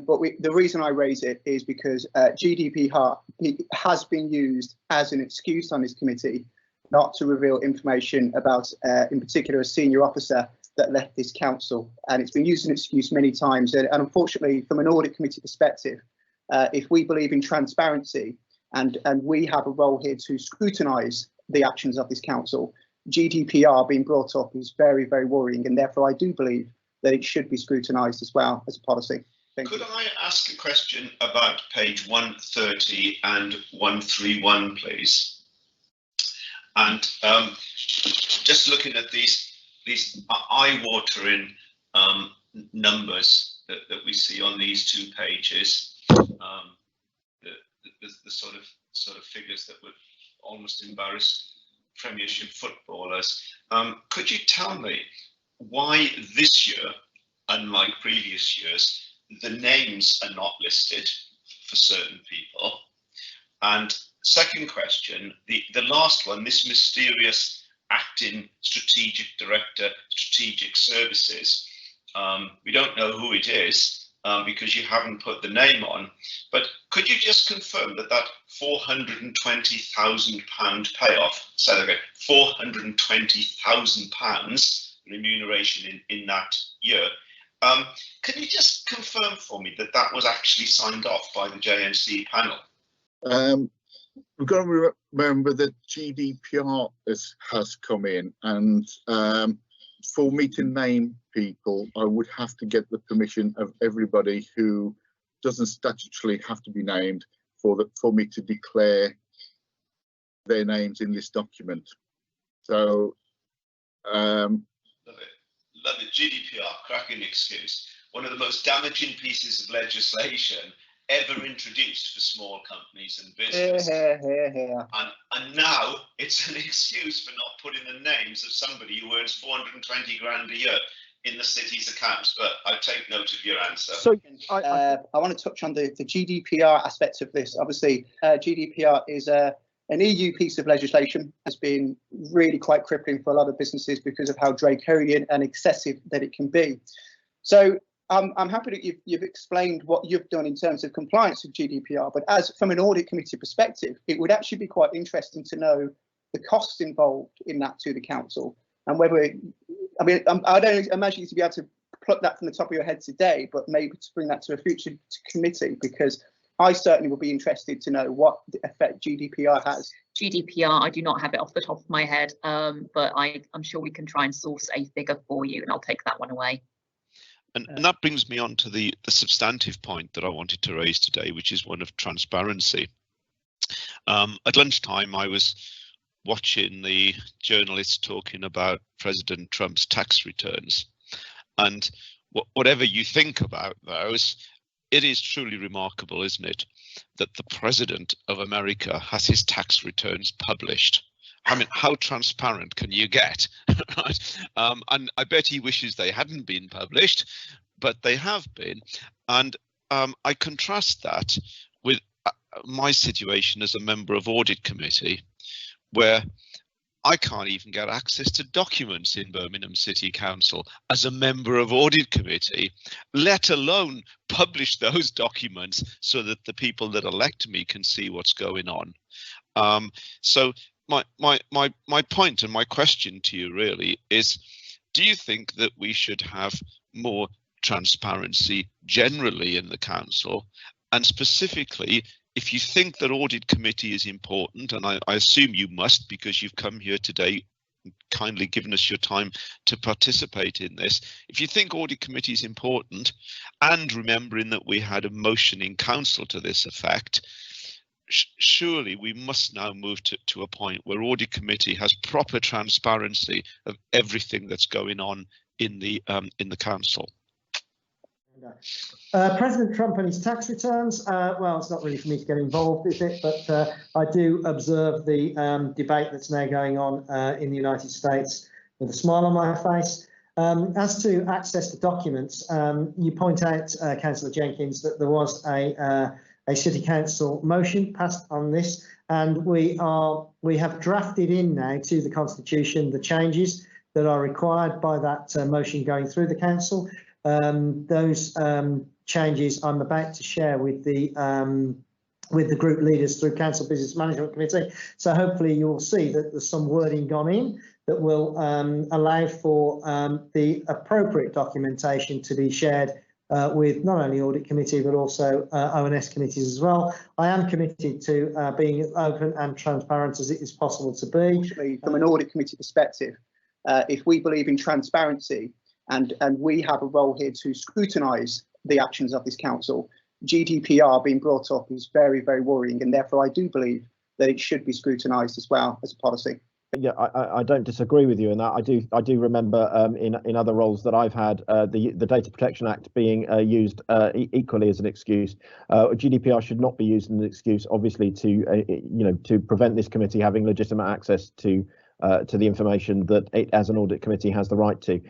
But the reason I raise it is because GDPR has been used as an excuse on this committee not to reveal information about, in particular, a senior officer that left this council. And it's been used as an excuse many times. And unfortunately, from an audit committee perspective, if we believe in transparency and we have a role here to scrutinise the actions of this council, GDPR being brought up is very, very worrying. And therefore, I do believe that it should be scrutinised as well as a policy. Could I ask a question about page 130 and 131, please? And just looking at these eye-watering numbers that we see on these two pages, the sort of figures that would almost embarrass Premiership footballers. Could you tell me why this year, unlike previous years, the names are not listed for certain people? And second question, the last one, this mysterious acting strategic director, strategic services, we don't know who it is because you haven't put the name on, but could you just confirm that that £420,000 payoff, so again, £420,000 remuneration in that year, can you just confirm for me that that was actually signed off by the JNC panel? We've got to remember that GDPR has come in, and for me to name people, I would have to get the permission of everybody who doesn't statutorily have to be named for me to declare their names in this document. So, love it. GDPR, cracking excuse. One of the most damaging pieces of legislation ever introduced for small companies and business. And now it's an excuse for not putting the names of somebody who earns 420 grand a year in the city's accounts. But I take note of your answer. So I want to touch on the GDPR aspect of this. Obviously, GDPR is an EU piece of legislation, has been really quite crippling for a lot of businesses because of how draconian and excessive that it can be. So I'm happy that you've explained what you've done in terms of compliance with GDPR, but as from an audit committee perspective, it would actually be quite interesting to know the costs involved in that to the council, and whether, I mean, I don't imagine you to be able to pluck that from the top of your head today, but maybe to bring that to a future committee, because I certainly would be interested to know what the effect GDPR has. GDPR, I do not have it off the top of my head, but I'm sure we can try and source a figure for you, and I'll take that one away. And that brings me on to the substantive point that I wanted to raise today, which is one of transparency. At lunchtime, I was watching the journalists talking about President Trump's tax returns. And whatever you think about those, it is truly remarkable, isn't it, that the President of America has his tax returns published. I mean, how transparent can you get? Right? And I bet he wishes they hadn't been published, but they have been. And I contrast that with my situation as a member of Audit Committee, where I can't even get access to documents in Birmingham City Council as a member of Audit Committee, let alone publish those documents so that the people that elect me can see what's going on. So my point and my question to you really is, do you think that we should have more transparency generally in the council, and specifically, if you think that Audit Committee is important, and I assume you must because you've come here today, kindly given us your time to participate in this, if you think Audit Committee is important, and remembering that we had a motion in council to this effect, surely we must now move to a point where Audit Committee has proper transparency of everything that's going on in the council. President Trump and his tax returns, well, it's not really for me to get involved, is it? But I do observe the debate that's now going on in the United States with a smile on my face. As to access to documents, you point out, Councillor Jenkins, that there was a City Council motion passed on this, and we have drafted in now to the Constitution the changes that are required by that motion going through the Council. those changes I'm about to share with the group leaders through Council Business Management Committee. So hopefully you'll see that there's some wording gone in that will allow for the appropriate documentation to be shared with not only Audit Committee but also ONS committees as well. I am committed to being as open and transparent as it is possible to be. Actually, from an Audit Committee perspective, if we believe in transparency and we have a role here to scrutinise the actions of this council, GDPR being brought up is very, very worrying, and therefore I do believe that it should be scrutinised as well as a policy. Yeah, I don't disagree with you in that. I do remember in other roles that I've had the Data Protection Act being used equally as an excuse. GDPR should not be used as an excuse, obviously, to to prevent this committee having legitimate access to the information that it, as an audit committee, has the right to.